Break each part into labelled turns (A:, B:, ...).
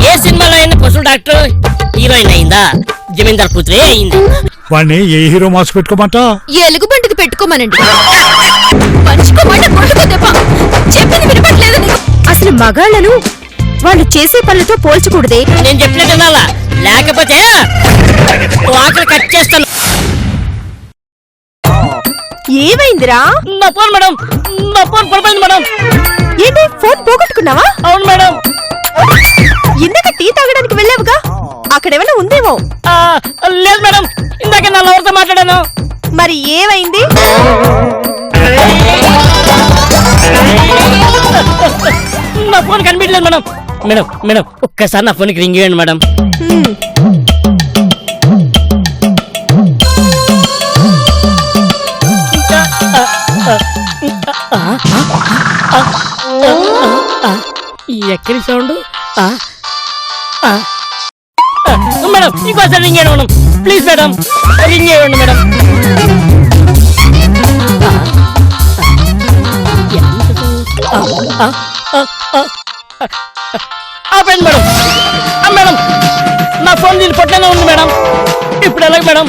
A: ఏ సినిమాలో అయినా పశువుల డాక్టర్ హీరోయిన్ అయిందా? జమీందార్ కూతురే అయింది.
B: వాడిని ఏ హీరో మాస్క్ పెట్టుకోమంటా?
C: ఎలుగు బంటిది పెట్టుకోమనండి. చెప్పింది వినపట్లేదు నీకు. అసలు మగాళ్ళను వాళ్ళు చేసే పనులతో పోల్చకూడదే.
A: నేను చెప్పినట్టు వినాలా, లేకపోతే ఆకలి కట్ చేస్తాను.
C: ఏమైందిరా?
A: నా ఫోన్ మేడం, నా ఫోన్ పడిపోయింది మేడం.
C: ఏంటి ఫోన్ పోగొట్టుకున్నావా?
A: అవును మేడం.
C: ఇందాక టీ తాగడానికి వెళ్ళావుగా, అక్కడేమైనా ఉందేమో.
A: లేదు మేడం, ఇందాక నా లవర్తో మాట్లాడాను.
C: మరి ఏమైంది?
A: నా ఫోన్ కనిపించలేదు మేడం. మేడం మేడం ఒక్కసారి నా ఫోన్కి రింగ్ ఇవ్వండి మేడం. ఎక్కడి సౌండ్? మేడం ఇంకోసారి రింగ్ ఇవ్వండి మేడం, ప్లీజ్ మేడం, రింగ్ ఇవ్వండి మేడం. ఆపండి మేడం. మేడం నా ఫోన్ దీని పొట్టనే ఉంది మేడం. ఇప్పుడు ఎలాగ మేడం?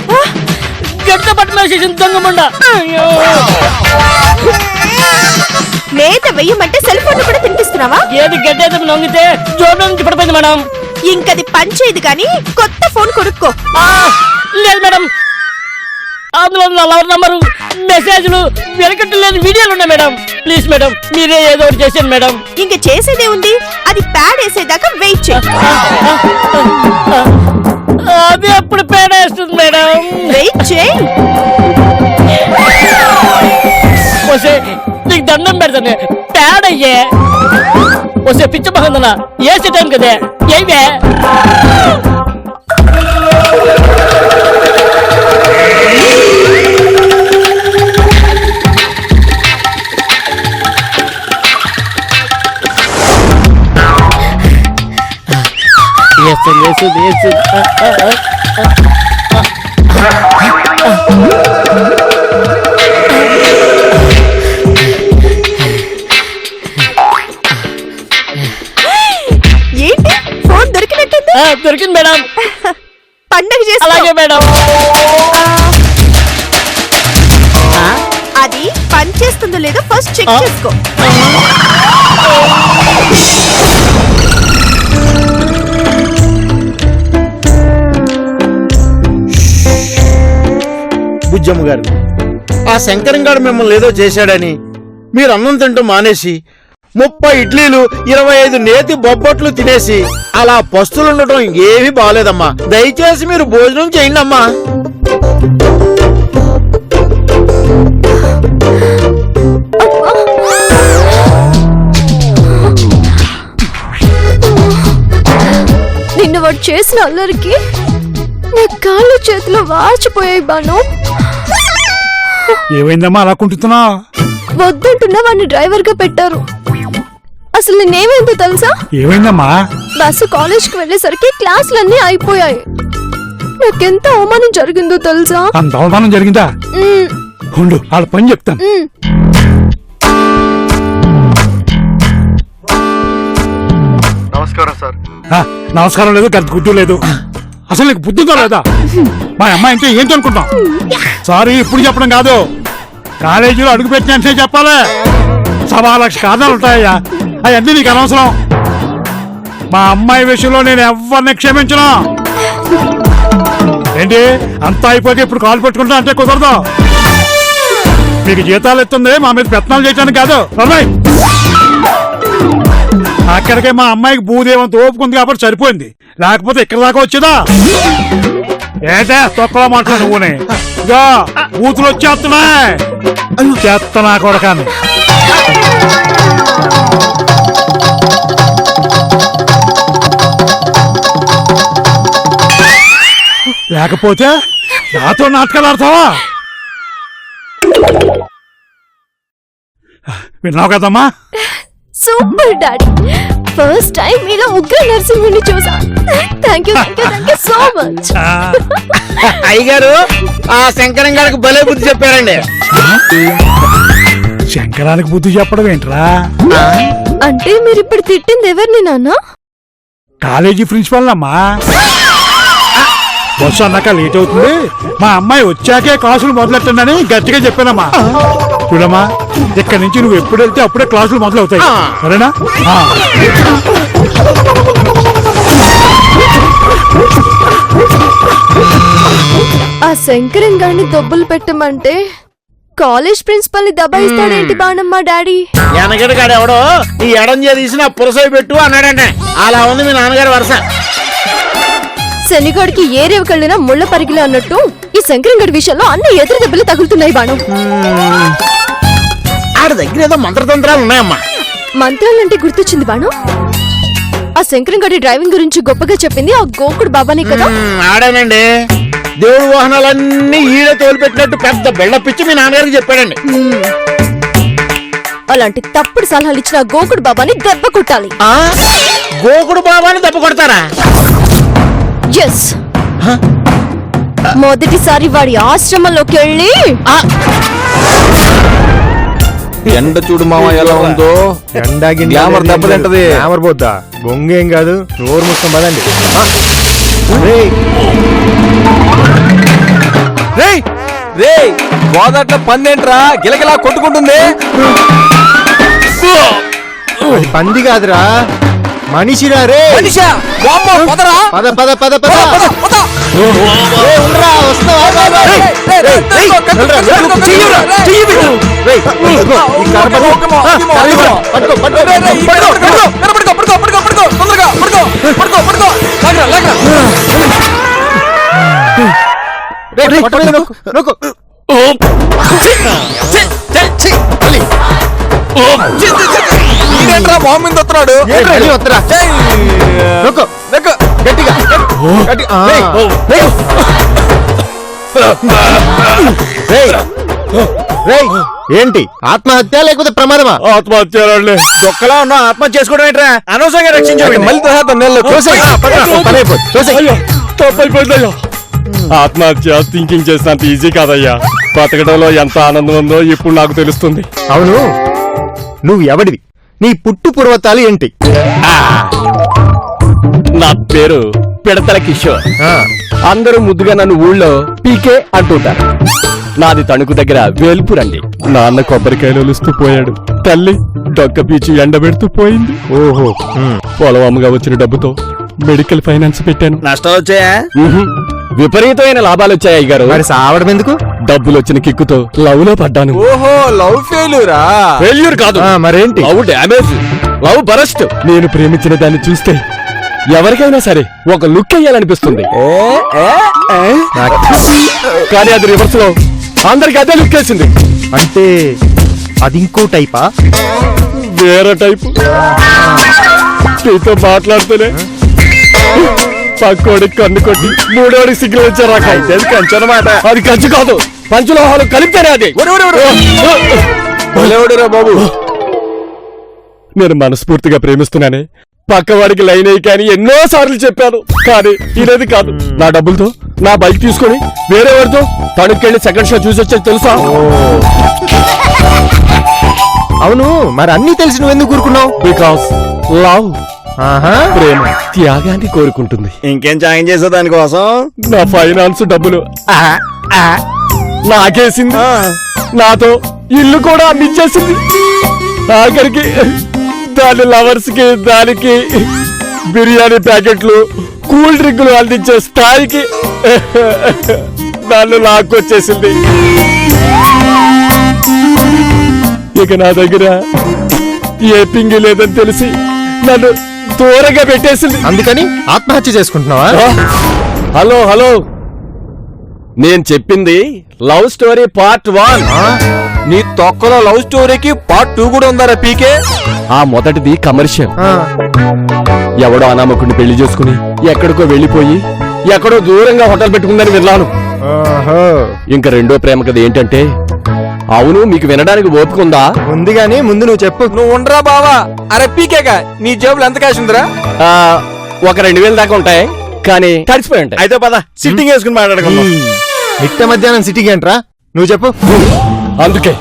A: గడ్డ పట్టణం దొంగమండ.
C: మేత వెయ్యమంటే సెల్ ఫోన్ కూడా తినిపిస్తున్నావా?
A: ఏది గడ్డ అయితే నొంగితే జోబులో నుంచి పడిపోయింది మేడం.
C: ఇంకది పనిచేయదు కానీ కొత్త ఫోన్ కొనుక్కో.
A: లేదు మేడం, అందులో నా లవర్ నంబరు, మెసేజ్లు, వెనకట్టు లేని వీడియోలు ఉన్నాయి మేడం. ప్లీజ్ మేడం, మీరే ఏదో ఒకటి చేసేయండి మేడం.
C: ఇంక చేసేదే ఉంది, అది ప్యాడ్ వేసేదాకా వెయిట్ చేయి.
A: అది ఎప్పుడు పేడ వేస్తుంది మేడం?
C: వెయిట్ చేయి.
A: నీకు దండం పెడతాను, ప్యాడ్ అయ్యే. వస్తే పిచ్చ మహందన ఏసీ టైం కదే ఏవే.
C: ఏంటి ఫోన్ దొరికినట్టుంది?
A: దొరికింది మేడం.
C: పండగ చేస్తా.
A: అలాగే మేడం.
C: అది పని చేస్తుందో లేదో ఫస్ట్ చెక్ చేసుకో.
D: బుజ్జమ్మ గారు, ఆ శంకరంగాడు మిమ్మల్ని ఏదో చేశాడని మీరు అన్నం తింటూ మానేసి 30 ఇడ్లీలు 25 నేతి బొబ్బట్లు తినేసి అలా పస్తులుండటం ఏమీ బాగలేదమ్మా. దయచేసి మీరు భోజనం చేయండి అమ్మా.
C: నిన్ను వాడు చేసిన అల్లరికి నా కాళ్ళు చేతులు వాచిపోయాయి బాను.
B: ఏమైందమ్మా అలా కుంటున్నా?
C: వద్దంటున్నా వాడిని డ్రైవర్ గా పెట్టారు. అసలు నేనేమైందో తెలుసా?
B: ఏమైందమ్మా?
C: బస్సు కాలేజ్ కి వెళ్ళేసరికి క్లాసులన్నీ అయిపోయాయి. నాకెంత అవమానం జరిగిందో తెలుసా?
B: అంత అవమానం జరిగిందా? ఉండు వాళ్ళ పని చెప్తాను.
D: నమస్కారం సార్.
B: నమస్కారం లేదు, గంట గుడ్డు లేదు. అసలు నీకు బుద్ధిగా లేదా? మా అమ్మాయి అంటే ఏంటి అనుకుంటాం? సారీ ఇప్పుడు చెప్పడం కాదు, కాలేజీలో అడుగు పెట్టినంటే చెప్పాలి. 1,00,000 కారణాలు ఉంటాయా, అవన్నీ నీకు అనవసరం. మా అమ్మాయి విషయంలో నేను ఎవరిని క్షమించను. ఏంటి అంతా అయిపోయి ఇప్పుడు కాలు పెట్టుకుంటా అంటే కుదరదు. మీకు జీతాలు ఎత్తుంది మా మీద పెత్తనాలు చేయడానికి కాదు. అక్కడికే మా అమ్మాయికి భూదేవంత ఓపుకుంది కాబట్టి సరిపోయింది, లేకపోతే ఇక్కడ దాకా వచ్చేదా? ఏంటే తొక్కలో మాట్లాడు నువ్వునే. ఇగా బూతులు వచ్చేస్తున్నాయి, చేస్తున్నా కొడకాని. లేకపోతే నాతో నాటకాలు ఆడతావా? విన్నావు కదమ్మా?
C: సూపర్ డాడీ, ఫస్ట్ టైం మీలో ఉగ్ర నరసింహుని చూసా. Thank you so much.
D: అయ్యగారు ఆ శంకరం గారికి భలే బుద్ధి చెప్పారండి.
B: శంకరానికి బుద్ధి చెప్పడం ఏంట్రా?
C: అంటే మీరు ఇప్పుడు తిట్టింది ఎవరిని నాన్న?
B: కాలేజీ ప్రిన్సిపల్ అమ్మా. బస్సు అన్నాక లేట్ అవుతుంది, మా అమ్మాయి వచ్చాకే క్లాసులు మొదలెట్టండి గట్టిగా చెప్పానమ్మా. చూడమ్మా, ఇక్కడి నుంచి నువ్వు ఎప్పుడు వెళ్తే అప్పుడే క్లాసులు మొదలవుతాయి, సరేనా?
C: ఆ శంకరం గారిని దొబ్బులు పెట్టమంటే కాలేజ్ ప్రిన్సిపల్ ని దబాయిస్తాడేంటి బాణమ్మ డాడీ?
D: వెనకటికాడు ఎవడో ఈ ఎడం చేసిన పురసై పెట్టు అన్నాడంటే అలా ఉంది మీ నాన్నగారి వరుస.
C: శనిగాడికి ఏ రేవకెళ్ళినా ముళ్ళ పరిగిలా అన్నట్టు ఈ శంకరం గడి విషయంలో అన్ని ఎదురు దెబ్బలు తగులుతున్నాయి బాణం.
D: ఆడ దగ్గర ఏదో మంత్రతంత్రాలు ఉన్నాయమ్మా.
C: మంత్రాలంటే గుర్తొచ్చింది బాణం. ఆ శంకరం గడి డ్రైవింగ్ గురించి గొప్పగా చెప్పింది ఆ గోకుడు బాబానే కదా?
D: ఆడానండి. దేవుడు వాహనాలన్నీ ఈడ తోలిపెట్టినట్టు పెద్ద బెళ్ళపిచ్చి మీ నాన్నగారికి చెప్పాడండి.
C: అలాంటి తప్పుడు సలహాలు ఇచ్చిన గోకుడు బాబాని దెబ్బ కొట్టాలి.
D: గోకుడు బాబాని దెబ్బ కొడతారా?
C: ఎస్, మొదటిసారి వాడి ఆశ్రమంలోకి వెళ్ళి
E: ఎండ చూడు మామ ఎలా ఉందో. గ్లామర్ దెబ్బతింటది.
F: గ్లామర్ పోద్దా? బొంగేం కాదు, నోరు ముస్తాం పదండి.
E: గోదాట్ల పందేంట్రా గిలగిలా కొట్టుకుంటుంది.
F: అది పంది కాదురా, మనిషిరా రే.
E: మనిషా? వామ్మో, పదరా.
F: పద పద పద పద. ఏయ్, ఉండ్రా, వస్తున్నావా?
E: మొహం మీద వస్తున్నాడు.
F: గట్టిగా ఏంటి, ఆత్మహత్య లేకపోతే ప్రమాదమా?
D: ఆత్మహత్య దొక్కలా ఉన్నా ఆత్మహత్య చేసుకోవడం ఏంట్రా? అనవసరంగా రక్షించాడు.
E: మళ్ళీ
G: తప్పైపోయిందయ్యా. ఆత్మహత్య థింకింగ్ చేసినంత ఈజీ కాదయ్యా. బతకడంలో ఎంత ఆనందం ఉందో ఇప్పుడు నాకు తెలుస్తుంది.
F: అవును, నువ్వు ఎవడివి? నీ పుట్టు పూర్వతాలు ఏంటి?
G: నా పేరు పిడతల కిషోర్. అందరూ ముద్దుగా నన్ను ఊళ్ళో పీకే అంటుంటారు. నాది తణుకు దగ్గర వేల్పురండి. నాన్న కొబ్బరికాయలు ఒలుస్తూ పోయాడు, తల్లి డొక్క పీచి ఎండబెడుతూ పోయింది.
F: ఓహో,
G: పొలం అమ్మగా వచ్చిన డబ్బుతో మెడికల్ ఫైనాన్స్ పెట్టాను.
D: నష్టాలు వచ్చాయా?
G: విపరీతమైన లాభాలు వచ్చాయి అయ్యగారు.
F: మరి సావడం ఎందుకు?
G: డబ్బులు వచ్చిన కిక్కుతో లవ్ లో పడ్డాను.
E: ఓహో, లవ్ ఫెయిల్యూరా?
G: ఫెయిల్యూర్ కాదు,
F: మరేంటి?
G: Love damage, love burst. నేను ప్రేమించిన దాన్ని చూస్తే ఎవరికైనా సరే ఒక లుక్ వేయాలనిపిస్తుంది. కానీ అది రివర్స్ లో అందరికి అదే లుక్ వేసింది.
F: అంటే అది ఇంకో టైపా?
G: వేరే టైపు. నీతో మాట్లాడుతూనే పక్కోడికి కన్ను కొట్టి మూడోడికి సిగ్నల్ ఇచ్చారా? కంచు అనమాట. అది కంచు కాదు, పంచులోహాలు కలిపితేనే అది.
E: బాబు,
G: నేను మనస్ఫూర్తిగా ప్రేమిస్తున్నానే, పక్కవాడికి లైన్ అయ్యి కానీ ఎన్నో సార్లు చెప్పాను, కానీ ఇదేది కాదు. నా డబ్బులతో నా బైక్ తీసుకుని వేరే వాడితో తణుకెళ్ళి సెకండ్ షో చూసి వచ్చేది తెలుసా?
F: అవును, మరి అన్ని తెలిసి నువ్వెందుకు కూరుకున్నావు?
G: బికాస్ లవ్, ప్రేమ త్యాగాన్ని కోరుకుంటుంది.
D: ఇంకేం త్యాగం చేసే దానికోసం?
G: నా ఫైనాన్స్ డబ్బులు నాకేసింది, నాతో ఇల్లు కూడా అందించేసింది. ఆఖరికి దాని లవర్స్ కి దానికి బిర్యానీ ప్యాకెట్లు కూల్ డ్రింకులు అందించే స్థాయికి నన్ను లాక్కొచ్చేసింది. ఇక నా దగ్గర ఏ పింగి లేదని తెలిసి నన్ను దూరంగా పెట్టేసింది.
F: అందుకని ఆత్మహత్య చేసుకుంటున్నావా?
G: హలో హలో, నేను చెప్పింది లవ్ స్టోరీ పార్ట్ 1.
E: నీ తొక్కలో లవ్ స్టోరీకి పార్ట్ 2 కూడా ఉందారా పీకే?
G: ఆ మొదటిది కమర్షియల్. ఎవడో అనామకుడిని పెళ్లి చేసుకుని ఎక్కడికో వెళ్లిపోయి ఎక్కడో దూరంగా హోటల్ పెట్టుకుందని విన్నాను. ఇంకా రెండో ప్రేమ కథ ఏంటంటే, అవును మీకు వినడానికి ఓపిక ఉందా?
F: ఉంది గానీ ముందు నువ్వు చెప్పు.
E: నువ్వు ఉండరా బావా. అరే పీకేగా, నీ జేబులు ఎంత కాశ్ ఉందిరా?
G: ఒక 2000 దాకా ఉంటాయి, కానీ తడిసిపోయి ఉంటాయి.
D: అయితే పద సిట్టింగ్ వేసుకుని మాట్లాడుకుందాం.
F: మిట్ట మధ్యాహ్నం సిటీకి ఏంట్రా? నువ్వు చెప్పు.
G: అందుకే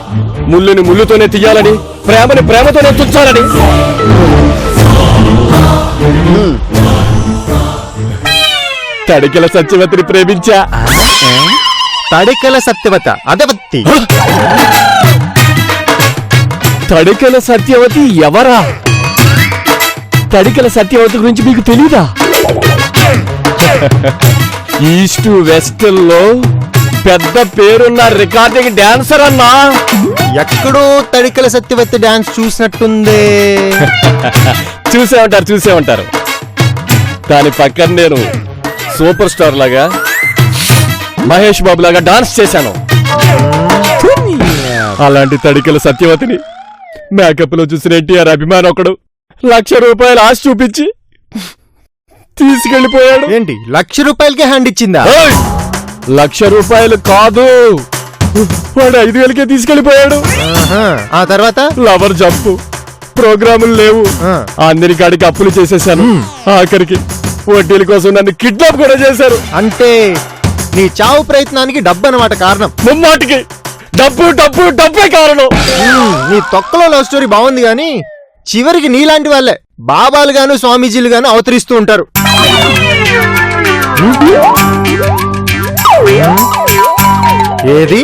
G: ముళ్ళుని ముళ్ళుతోనే తీయాలని, ప్రేమని ప్రేమతోనే తుంచాలని. తడికెల సత్యవతిని ప్రేమించా.
F: తడికెల సత్యవత అదవత్తి.
G: తడికెల సత్యవతి ఎవరా? తడికెల సత్యవతి గురించి మీకు తెలీదా? ఈస్ట్ వెస్ట్ లో పెద్ద పేరున్న రికార్డింగ్ డాన్సర్ అన్నా.
F: ఎక్కడో తడికెల సత్యవతి డాన్స్ చూసినట్టుంది.
G: చూసే ఉంటారు. దాని పక్కన నేను సూపర్ స్టార్ లాగా, మహేష్ బాబు లాగా డాన్స్ చేశాను. అలాంటి తడికెల సత్యవతిని మేకప్ లో చూసిన ఎన్టీఆర్ అభిమానం ఒకడు ₹1,00,000 ఆశ చూపించి తీసుకెళ్లిపోయాడు.
F: ఏంటి ₹1,00,000కే హ్యాండ్ ఇచ్చిందా?
G: ₹1,00,000 కాదు, వాడు 5,000కే తీసుకెళ్లిపోయాడు.
F: ఆహా. ఆ తర్వాత
G: లవర్ జంపు, ప్రోగ్రాములు లేవు,
F: ఆ.
G: అందరికాడికి అప్పులు చేసేశాను. ఆఖరికి వడ్డీల కోసం నన్ను కిడ్నాప్ కూడా చేశారు.
F: అంటే నీ చావు ప్రయత్నానికి డబ్బు అన్నమాట కారణం.
G: ముమ్మాటికి డబ్బే కారణం.
F: నీ తొక్కలో లవ్ స్టోరీ బాగుంది గాని చివరికి నీలాంటి వాళ్ళే బాబాలు గాను స్వామీజీలు గాను అవతరిస్తూ ఉంటారు. ఏది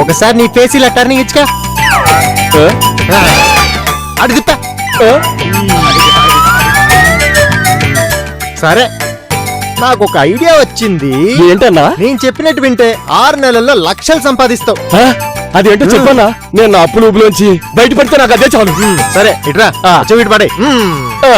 F: ఒకసారి నీ ఫేస్ ఇలా టర్నింగ్ ఇచ్చుకా. అడు తిప్పా. సరే, నాకు ఒక ఐడియా వచ్చింది.
G: ఏంటన్నా?
F: నేను చెప్పినట్టు వింటే 6 నెలల్లో లక్షలు సంపాదిస్తావు.
G: అదేంటో చెప్పన్నా, నేను నా అప్పులు ఊపులోంచి బయటపడితే నాకు అదే చాలు.
F: సరే ఇట్రా, చెవిటి పడే.
G: ఆ.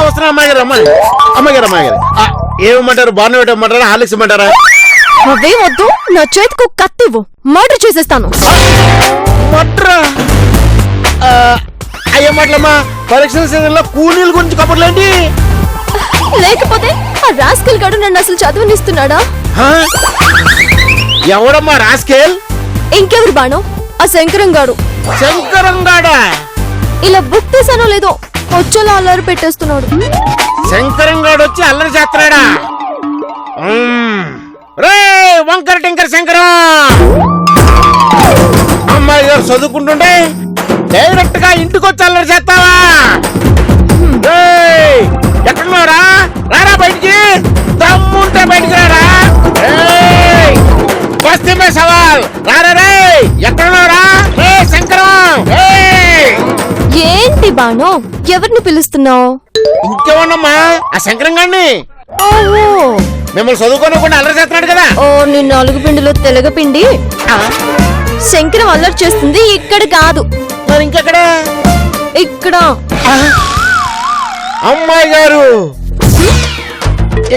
D: వస్తున్నా అమ్మగారు. ఏమంటారు? బాగా పెట్టమంటారా, హాలిక్స్ ఇమ్మంటారా?
C: అవే వద్దు, నా చేతికి కత్తివ్వు, మర్డర్ చేసేస్తాను.
D: అయ్యమ్మట్లమ్మా, పరీక్షల సీజన్ లో కూలీల గురించి కబుర్లేంటి?
C: లేకపోతే ఆ రాస్కల్ గడు నన్ను అసలు చదువునిస్తున్నాడా?
D: ఎవడమ్మా రాస్కేల్?
C: ఇంకెవరు బాణం? ఆ శంకరంగాడు.
D: శంకరంగాడా?
C: ఇలా బుక్ తీసానో లేదో వచ్చేలా అల్లరి పెట్టేస్తున్నాడు.
D: శంకరంగాడు వచ్చి అల్లరి చేస్తున్నాడా? రే వంకర టింకర శంకరం, అమ్మాయి గారు చదువుకుంటుంటే డైరెక్ట్ గా ఇంటికి వచ్చి అల్లరి చేస్తావా? ఎక్కడున్నారా? రారా బయటికి, దమ్ముంటే బయటికి రారా. బస్తీ మే సవాల్, రారా రే. ఎక్కడున్నారా రే శంకరం?
C: ఏంటి బాణో, ఎవరిని పిలుస్తున్నావు?
D: ఇంకేమన్నమ్మా, ఆ శంకరం గారిని.
C: ఓహో,
D: మిమ్మల్ని చదువుకోనకుండా అల్లరి చేస్తున్నాడు కదా.
C: ఓ నీ 4 పిండిలో తెలగపిండి. శంకరం అల్లరి చేస్తుంది ఇక్కడ కాదు,
D: మరి ఇంకెక్కడ?
C: ఇక్కడ.
D: అమ్మాయి గారు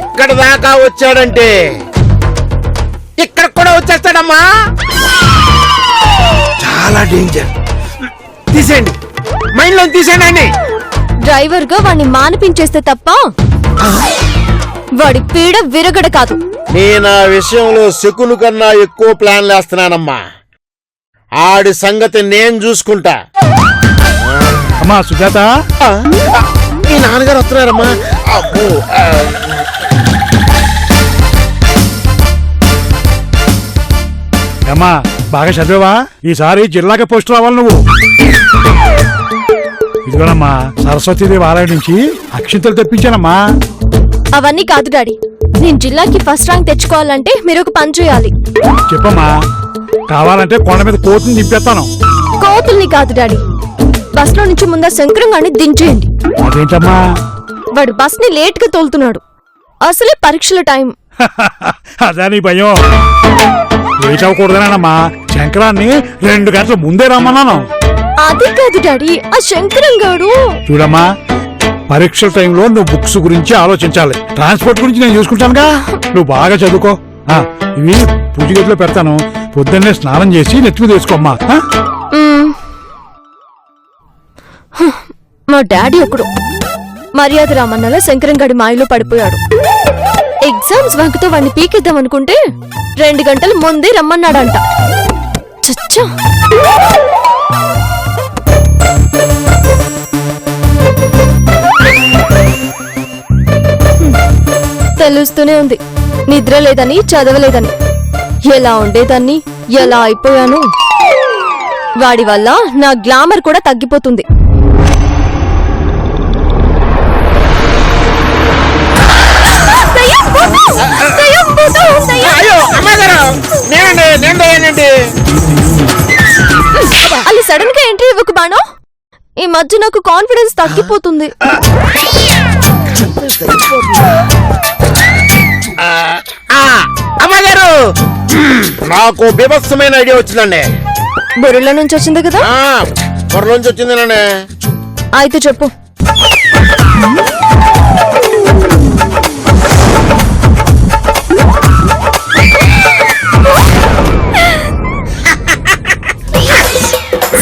D: ఇక్కడ దాకా వచ్చాడంటే ఇక్కడ కూడా వచ్చేస్తాడమ్మా. చాలా డేంజర్. తీసేయండి, మైండ్ లో తీసేయండి.
C: డ్రైవర్ గా వాడిని మానిపించేస్తే తప్ప వాడి పీడ విరగడ కాదు.
D: నేను ఆ విషయంలో శకులు కన్నా ఎక్కువ ప్లాన్ వేస్తున్నానమ్మా. ఆడి సంగతి నేను చూసుకుంటా.
B: అమ్మా సుజాత,
D: మీ నాన్నగారు వస్తున్నారమ్మా. అబ్బో.
B: అమ్మా బాగా చదివావా? ఈసారి జిల్లాకి పోస్ట్ రావాలి నువ్వు. ఇదిగోనమ్మా, సరస్వతీదేవి ఆలయం నుంచి అక్షింతలు తెప్పించానమ్మా.
C: అవన్నీ కాదు డాడీ, నేను జిల్లాకి ఫస్ట్ ర్యాంక్ తెచ్చుకోవాలంటే మీరు ఒక పని చేయాలి.
B: చెప్పమ్మా, కావాలంటే కొండ మీద కోతిని దింపేస్తాను.
C: కోతుల్ని కాదు డాడీ, బస్ లో నుంచి ముందు శంకరంగాన్ని దించేయండి.
B: అదేంటమ్మా?
C: వాడు బస్ ని లేట్ గా తోలుతున్నాడు. అసలే పరీక్షల టైం.
B: అదే నీ భయం. లేట్ అవ్వకూడదనేనమ్మా శంకరాన్ని 2 గంటల ముందే రమ్మన్నాను.
C: అది కాదు డాడీ, ఆ శంకరం గాడు.
B: చూడమ్మా, పరీక్షల టైంలో నువ్వు బుక్స్ గురించి ఆలోచించాలి. ట్రాన్స్పోర్ట్ గురించి నేను చూసుకుంటానుగా. నువ్వు బాగా చదువుకో. ఇవి పూజ గదిలో పెడతాను. పొద్దున్నే స్నానం చేసి నెత్తి మీద వేసుకోమ్మా.
C: మా డాడీ ఒకడు మర్యాద రామన్నలా శంకరం గడి మాయలో పడిపోయాడు. ఎగ్జామ్స్ వంకతో వాడిని పీకిద్దాం అనుకుంటే 2 గంటల ముందే రమ్మన్నాడంట. చచ్చా. తెలుస్తూనే ఉంది, నిద్ర లేదని చదవలేదని. ఎలా ఉండేదాన్ని, ఎలా అయిపోయాను. వాడి వల్ల నా గ్లామర్ కూడా తగ్గిపోతుంది. అలా సడన్ గా ఎంట్రీ ఇవ్వకు బాణో. ఈ మధ్య నాకు కాన్ఫిడెన్స్ తగ్గిపోతుంది.
D: అమ్మగారు, నాకు బీభత్సమైన ఐడియా వచ్చిందండి.
C: బొర్రెల నుంచి వచ్చింది కదా?
D: బొర్రలోంచి వచ్చిందేనండి.
C: అయితే చెప్పు.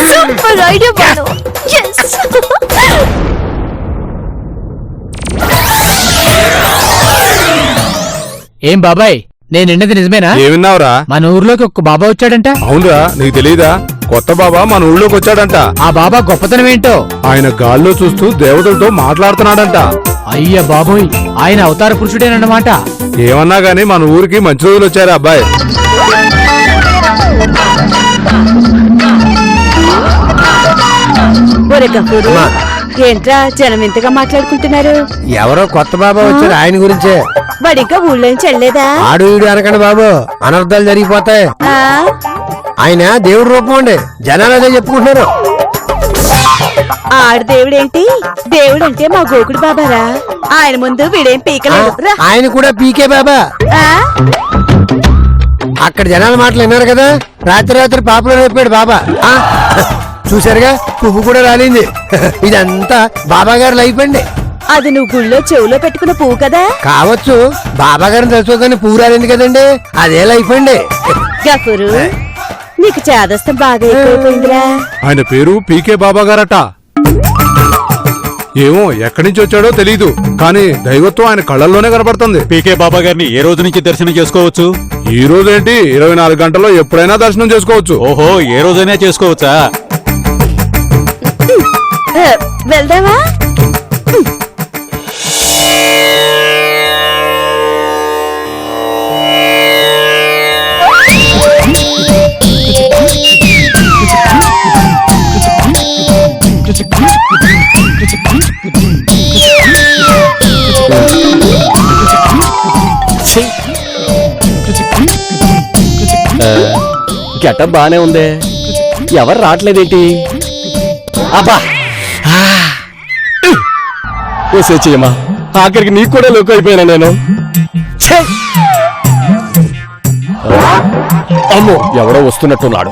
C: Super idea Banu. yes.
A: ఏం బాబాయ్, నేను విన్నది నిజమేనా?
E: ఏమిన్నావురా?
A: మన ఊర్లోకి ఒక బాబా వచ్చాడంట.
E: అవునురా, నీకు తెలీదా? కొత్త బాబా మన ఊళ్ళోకి వచ్చాడంట.
A: ఆ బాబా గొప్పతనం ఏంటో?
E: ఆయన గాల్లో చూస్తూ దేవతలతో మాట్లాడుతున్నాడంట.
A: అయ్య బాబోయ్, ఆయన అవతార పురుషుడేనన్నమాట.
E: ఏమన్నా గానీ మన ఊరికి మంచి రోజులు వచ్చారా అబ్బాయి.
H: ఏంట్రా జనం ఇంతగా మాట్లాడుకుంటున్నారు?
F: ఎవరో కొత్త బాబా వచ్చారు, ఆయన గురించే.
H: వాడు ఇంకా ఊళ్ళో నుంచి వెళ్ళలేదా?
F: ఆడు ఈడు అనకండి బాబు, అనర్థాలు జరిగిపోతాయి. ఆయన దేవుడి రూపం అండి, జనాలు అదే చెప్పుకుంటున్నారు.
H: ఆడు దేవుడేంటి? దేవుడంటే మా గోకుడు బాబారా. ఆయన ముందు వీడేం పీకలేదు.
F: ఆయన కూడా పీకే బాబా. అక్కడ జనాల మాటలు విన్నారు కదా, రాత్రి పాపలో రేపాడు బాబా. చూసారుగా, పువ్వు కూడా రాలింది. ఇదంతా బాబా గారి లైఫ్ అండి.
H: అది నువ్వు గుళ్ళో చెవులో పెట్టుకున్న పువ్వు కదా?
F: కావచ్చు, బాబా గారిని తెలుసుకోగానే పువ్వు రాలింది కదండి, అదే లైఫ్ అండి.
H: గఫూరు, నీకు చేదస్తం బాగా ఎక్కువైపోయిందిరా.
E: ఆయన పేరు పీకే బాబా గారట. ఏమో ఎక్కడి నుంచి వచ్చాడో తెలీదు, కానీ దైవత్వం ఆయన కళ్ళల్లోనే కనబడుతుంది.
I: పీకే బాబా గారిని ఏ రోజు నుంచి దర్శనం చేసుకోవచ్చు?
E: ఈ రోజు ఏంటి, 24 గంటల్లో ఎప్పుడైనా దర్శనం చేసుకోవచ్చు.
I: ఓహో, ఏ రోజైనా చేసుకోవచ్చా?
H: వెళ్దామా?
G: గెటప్ బానే ఉందే, ఎవరు రావట్లేదేంటి? అబ్బా చెయ్యమ్మా, ఆఖరికి నీకు కూడా లోకు అయిపోయినా నేను. అమ్మో, ఎవడో వస్తున్నట్టున్నాడు.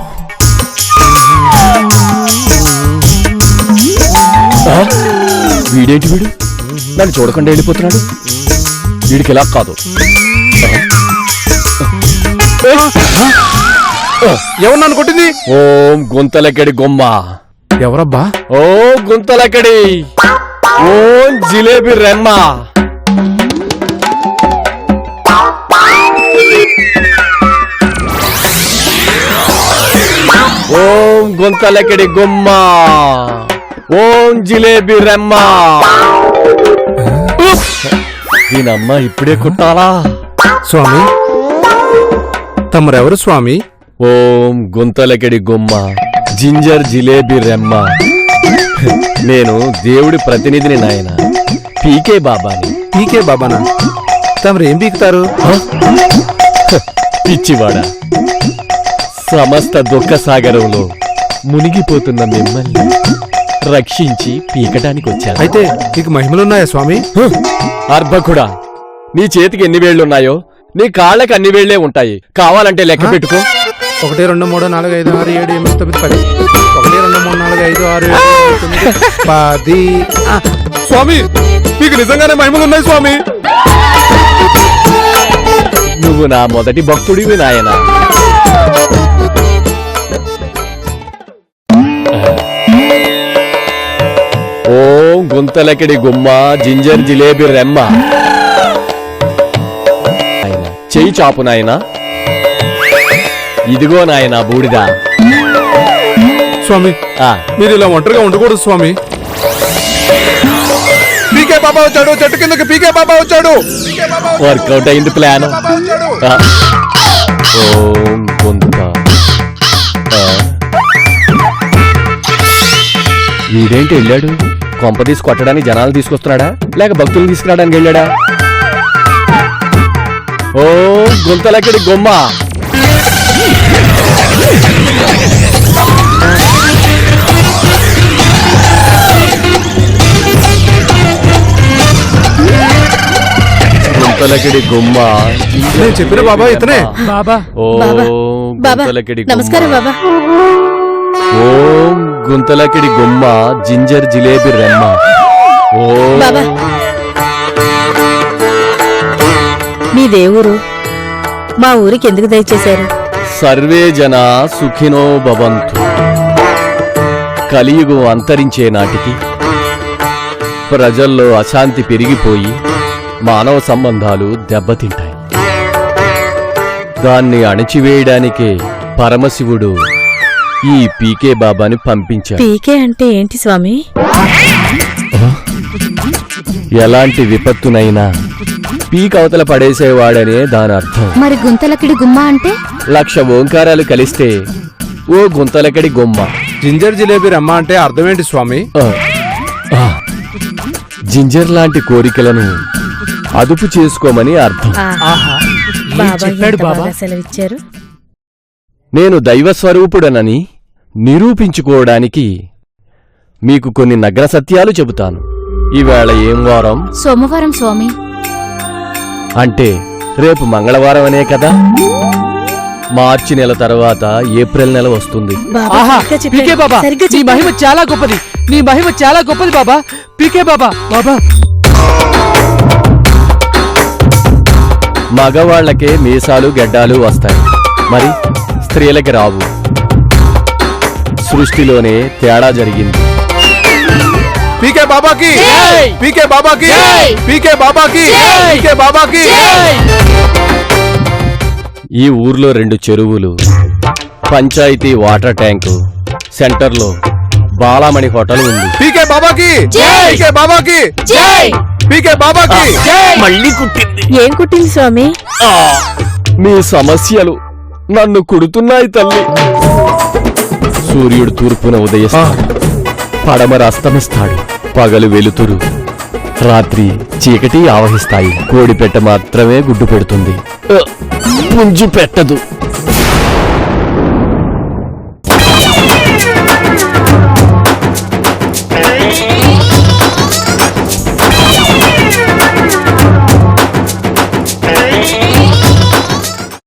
G: వీడేంటి వీడు నన్ను చూడకుండా వెళ్ళిపోతున్నాడు. వీడికి ఇలా కాదు.
E: ఎవరు కొట్టింది?
G: ఓం గుంతలెక్కడి గొమ్మ.
E: ఎవరబ్బా?
G: ఓ గుంతలెక్కడి, ఓం జిలేబీ రెమ్మ. ఓం గుంతలెక్కడి గుమ్మ, ఓం జిలేబీ రెమ్మ. దీనమ్మ ఇప్పుడే కుట్టాలా?
E: స్వామి, తమరెవరు స్వామి?
G: ఓం గుంతలకెడి గుమ్మ, జింజర్ జిలేబీ రెమ్మ. నేను దేవుడి ప్రతినిధిని నాయన, పీకే బాబాని.
E: పీకే బాబానా? తమరేం పీకుతారు?
G: పిచ్చివాడ, సమస్త దుఃఖ సాగరంలో మునిగిపోతున్న మిమ్మల్ని రక్షించి పీకటానికి వచ్చాను.
E: అయితే నీకు మహిమలున్నాయా స్వామి?
G: అర్భకుడా, నీ చేతికి ఎన్ని వేళ్లున్నాయో నీ కాళ్ళకి అన్ని వేళ్లే ఉంటాయి. కావాలంటే లెక్క పెట్టుకో.
E: 1 2 3 4 5 6 7 8 9 10. 1 2 3 4 5 6 7 8 9 10. స్వామి, నీకు నిజంగానే మహిమలున్నాయి స్వామి.
G: నువ్వు నా మొదటి భక్తుడివి నాయనా. ఓం గుంతలకిడి గుమ్మ జింజర్ జిలేబీ రెమ్మ. నాయనా, చెయ్యి చాపు నాయనా. ఇదిగో నాయనా బూడిద.
E: స్వామి,
G: ఆ,
E: మీరు ఇలా ఒంటరిగా ఉండకూడదు స్వామి. పీకే బాబా వచ్చాడు, చెట్టు కిందకి పీకే బాబా వచ్చాడు.
G: వర్కౌట్ అయింది ప్లాన్. ఆ, ఓం గుంత. ఆ. వీడేంటి వెళ్ళాడు? కొంప తీసి కొట్టడానికి జనాలు తీసుకొస్తున్నాడా లేక భక్తులు తీసుకురావడానికి వెళ్ళాడా? ఓ గుంతలక్కడి గుమ్మ. గుంతలకిడి గుమ్మ.
E: నేను చెప్పిన బాబా ఇతనే.
B: బాబా
G: ఓ
H: బాబా,
G: గుంతలకిడి
H: నమస్కారం
G: గుమ్మ.
H: బాబా.
G: ఓం గుంతలకిడి గుమ్మ జింజర్ జిలేబీ రెమ్మ. ఓ
H: బాబా, మీ దేవురు మా ఊరికి ఎందుకు దయచేశారు?
G: సర్వే జన సుఖినో భవంతు. కలియుగం అంతరించే నాటికి ప్రజల్లో అశాంతి పెరిగిపోయి మానవ సంబంధాలు దెబ్బతింటాయి. దాన్ని అణిచివేయడానికే పరమశివుడు ఈ పీకే బాబాని పంపించాడు.
H: పీకే అంటే ఏంటి స్వామి?
G: ఎలాంటి విపత్తునైనా పీకవతల పడేసేవాడనే దాని అర్థం.
C: మరి గుంతలకిడి గుమ్మ అంటే
G: 1,00,000 ఓంకారాలు కలిస్తే ఓ గుంతలకడి గుమ్మ.
E: జింజర్ జిలేబీ రమ్మ అంటే అర్థం ఏంటి స్వామి?
G: ఆ, ఆ, జింజర్ లాంటి కోరికలను అదుపు చేసుకోమని అర్థం.
B: చెప్పాడు బాబా.
H: సెలవిచ్చారు.
G: నేను దైవస్వరూపుడనని నిరూపించుకోవడానికి మీకు కొన్ని నగ్న సత్యాలు చెబుతాను. ఈవేళ ఏం వారం?
C: సోమవారం స్వామి.
G: అంటే రేపు మంగళవారం అనే కదా. మార్చి నెల తర్వాత ఏప్రిల్ నెల వస్తుంది.
A: ఆహా, పీకే బాబా, నీ మహిమ చాలా గొప్పది. నీ మహిమ చాలా గొప్పది బాబా. పీకే బాబా. బాబా,
G: మగవాళ్లకే మీసాలు గెడ్డాలు వస్తాయి, మరి స్త్రీలకి రావు. సృష్టిలోనే తేడా జరిగింది.
E: పీకే బాబాకి, పీకే బాబాకి, పీకే బాబాకి, పీకే బాబాకి.
G: ఈ ఊర్లో 2 చెరువులు, పంచాయతీ వాటర్ ట్యాంకు, సెంటర్లో బాలామణి హోటల్ ఉంది.
E: పీకే బాబాకి, పీకే బాబాకి, పీకే బాబాకి.
G: మళ్ళీ కుట్టింది.
H: ఏం కుట్టింది స్వామి?
G: మీ సమస్యలు నన్ను కుడుతున్నాయి తల్లి. సూర్యుడు తూర్పున ఉదయిస్తాడు, పడమర అస్తమిస్తాడు. పగలు వెలుతురు, రాత్రి చీకటి ఆవహిస్తాయి. కోడిపెట్ట మాత్రమే గుడ్డు పెడుతుంది, పుంజు పెట్టదు.